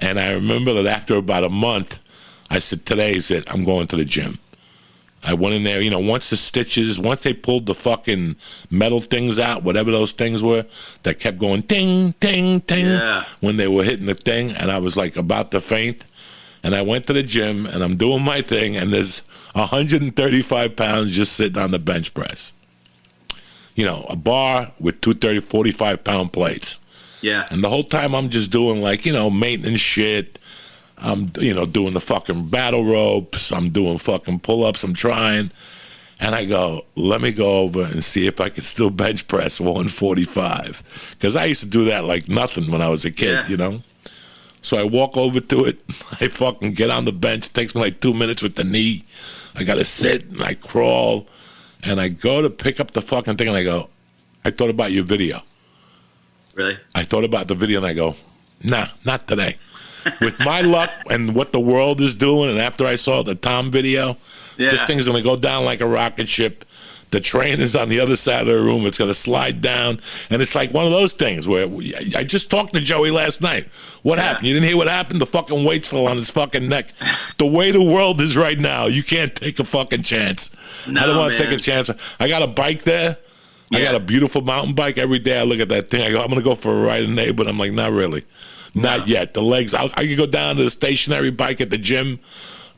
And I remember that after about a month, I said, today's it. I'm going to the gym. I went in there, once they pulled the fucking metal things out, whatever those things were, that kept going ting, ting, ting, when they were hitting the thing, and I was like about to faint. And I went to the gym, and I'm doing my thing, and there's 135 pounds just sitting on the bench press. A bar with 45-pound plates. Yeah. And the whole time I'm just doing maintenance shit. I'm, doing the fucking battle ropes. I'm doing fucking pull-ups. I'm trying. And I go, let me go over and see if I can still bench press 145. Because I used to do that like nothing when I was a kid, So I walk over to it. I fucking get on the bench. It takes me like 2 minutes with the knee. I got to sit and I crawl. And I go to pick up the fucking thing and I go, I thought about your video. Really? I thought about the video and I go, nah, not today. With my luck and what the world is doing, and after I saw the Tom video, this thing's going to go down like a rocket ship. The train is on the other side of the room. It's going to slide down. And it's like one of those things where I just talked to Joey last night. What happened? You didn't hear what happened? The fucking weights fell on his fucking neck. The way the world is right now, you can't take a fucking chance. I don't want to take a chance. I got a bike there. I got a beautiful mountain bike. Every day I look at that thing. I go, I'm going to go for a ride in the neighborhood. I'm like, not really. Not yet. The legs, I could go down to the stationary bike at the gym.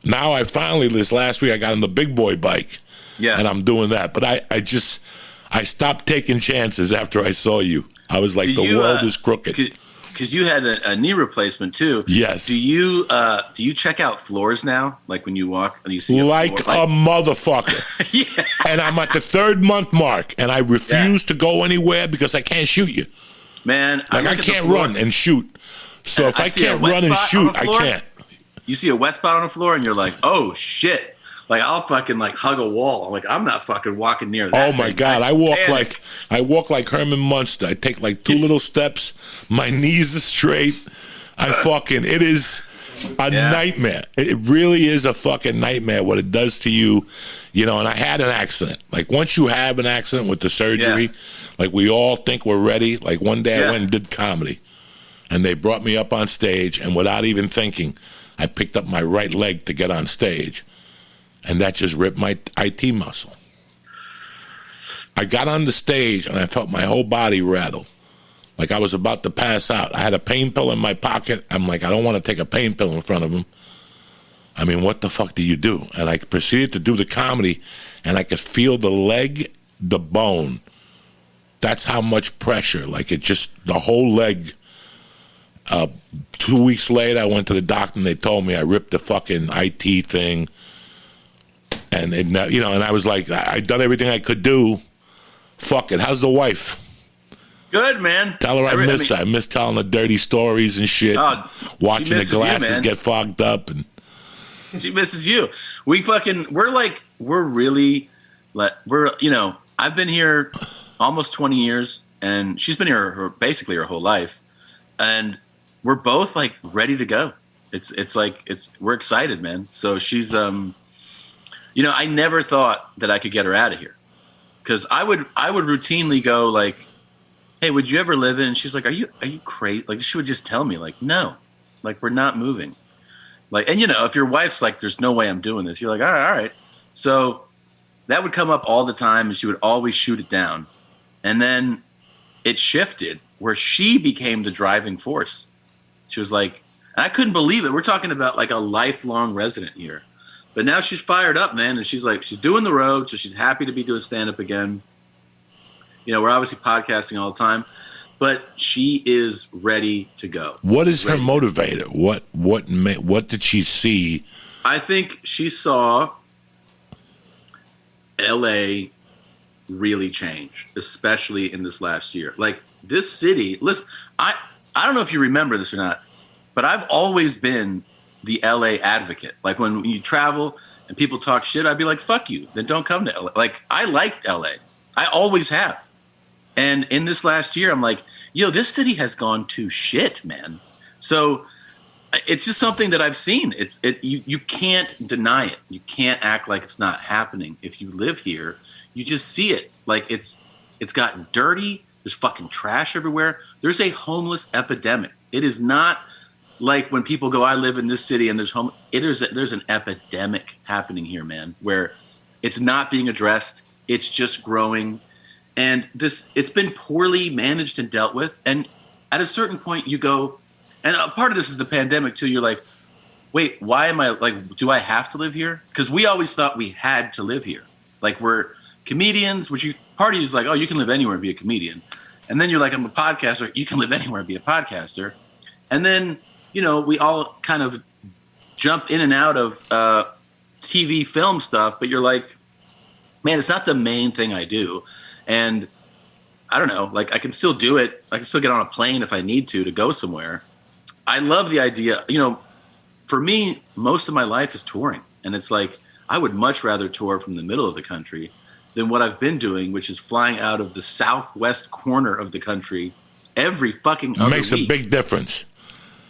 Now this last week, I got on the big boy bike. Yeah. And I'm doing that. But I stopped taking chances after I saw you. I was like, the world is crooked. Because you had a knee replacement too. Yes. Do you check out floors now? Like when you walk and you see a motherfucker. Yeah. And I'm at the 3rd month mark, and I refuse to go anywhere because I can't shoot you. Man, I can't run and shoot. So if I can't run and shoot, I can't. You see a wet spot on the floor, and you're like, oh shit. Like I'll fucking hug a wall. I'm like, I'm not fucking walking near that. Oh my God. I walk like Herman Munster. I take like 2 little steps. My knees are straight. It is a nightmare. It really is a fucking nightmare what it does to you. And I had an accident. Like once you have an accident with the surgery, like we all think we're ready. Like one day I went and did comedy, and they brought me up on stage, and without even thinking, I picked up my right leg to get on stage. And that just ripped my IT muscle. I got on the stage, and I felt my whole body rattle. Like I was about to pass out. I had a pain pill in my pocket. I'm like, I don't want to take a pain pill in front of him. I mean, what the fuck do you do? And I proceeded to do the comedy, and I could feel the leg, the bone. That's how much pressure. Like the whole leg. 2 weeks later, I went to the doctor, and they told me I ripped the fucking IT thing. And and I was like, I'd done everything I could do. Fuck it. How's the wife? Good, man. Tell her I miss telling the dirty stories and shit. Watching the glasses get fogged up, and she misses you. I've been here almost 20 years, and she's been here basically her whole life, and we're both like ready to go. We're excited, man. So she's I never thought that I could get her out of here, because I would routinely go like, hey, would you ever live in? And she's like, are you crazy? Like she would just tell me like, no, like we're not moving. Like, and if your wife's like, there's no way I'm doing this. You're like, all right. So that would come up all the time, and she would always shoot it down. And then it shifted where she became the driving force. She was like, and I couldn't believe it. We're talking about like a lifelong resident here. But now she's fired up, man, and she's doing the road, so she's happy to be doing stand-up again. We're obviously podcasting all the time, but she is ready to go. What is her motivator? What did she see? I think she saw LA really change, especially in this last year. Like this city, listen, I don't know if you remember this or not, but I've always been the LA advocate. Like when you travel and people talk shit, I'd be like, fuck you, then don't come to LA. Like I liked LA. I always have. And in this last year, I'm like, this city has gone to shit, man. So it's just something that I've seen. You can't deny it. You can't act like it's not happening. If you live here, you just see it. Like it's gotten dirty. There's fucking trash everywhere. There's a homeless epidemic. It is not like when people go, I live in this city and there's an epidemic happening here, man, where it's not being addressed. It's just growing. And it's been poorly managed and dealt with. And at a certain point you go, and a part of this is the pandemic too. You're like, wait, why am I like, do I have to live here? Because we always thought we had to live here. Like we're comedians, part of you is like, oh, you can live anywhere and be a comedian. And then you're like, I'm a podcaster. You can live anywhere and be a podcaster. And then, we all kind of jump in and out of TV, film stuff. But you're like, man, it's not the main thing I do. And I don't know, like I can still do it. I can still get on a plane if I need to go somewhere. I love the idea. For me, most of my life is touring. And it's like, I would much rather tour from the middle of the country than what I've been doing, which is flying out of the southwest corner of the country every fucking other Makes week. a big difference.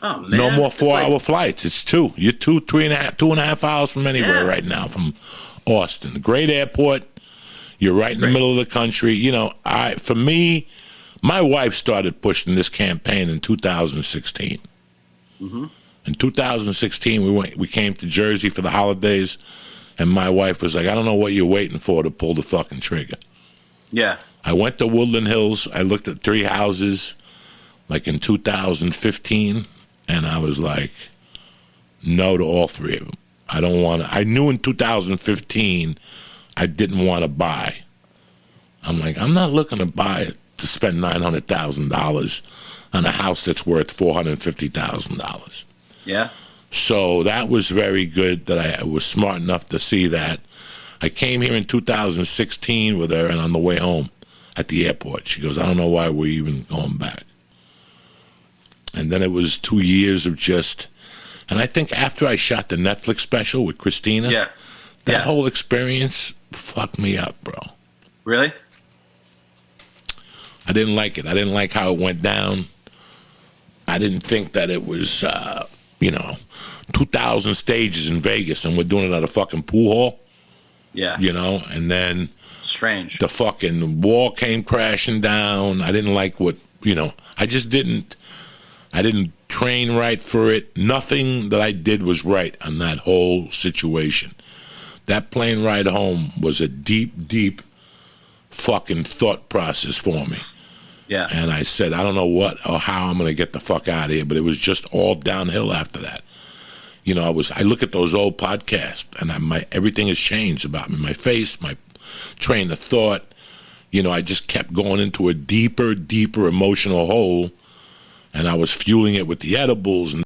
Oh, man. No more 4-hour flights. It's 2. You're 2.5 hours from anywhere right now, from Austin. Great airport. You're right in the middle of the country. For me, my wife started pushing this campaign in 2016. Mm-hmm. In 2016, we came to Jersey for the holidays, and my wife was like, I don't know what you're waiting for to pull the fucking trigger. Yeah. I went to Woodland Hills. I looked at 3 houses, like in 2015, and I was like, no to all 3 of them. I don't want to. I knew in 2015 I didn't want to buy. I'm like, I'm not looking to buy it to spend $900,000 on a house that's worth $450,000. Yeah. So that was very good that I was smart enough to see that. I came here in 2016 with her, and on the way home at the airport, she goes, I don't know why we're even going back. And then it was 2 years of just, and I think after I shot the Netflix special with Christina, that whole experience fucked me up, bro. Really? I didn't like it. I didn't like how it went down. I didn't think that it was, 2,000 stages in Vegas, and we're doing it at a fucking pool hall. Yeah. And then strange. The fucking wall came crashing down. I didn't like what, I didn't train right for it. Nothing that I did was right on that whole situation. That plane ride home was a deep, deep fucking thought process for me. Yeah. And I said, I don't know what or how I'm going to get the fuck out of here, but it was just all downhill after that. I look at those old podcasts, and everything has changed about me. My face, my train of thought. I just kept going into a deeper, deeper emotional hole, and I was fueling it with the edibles and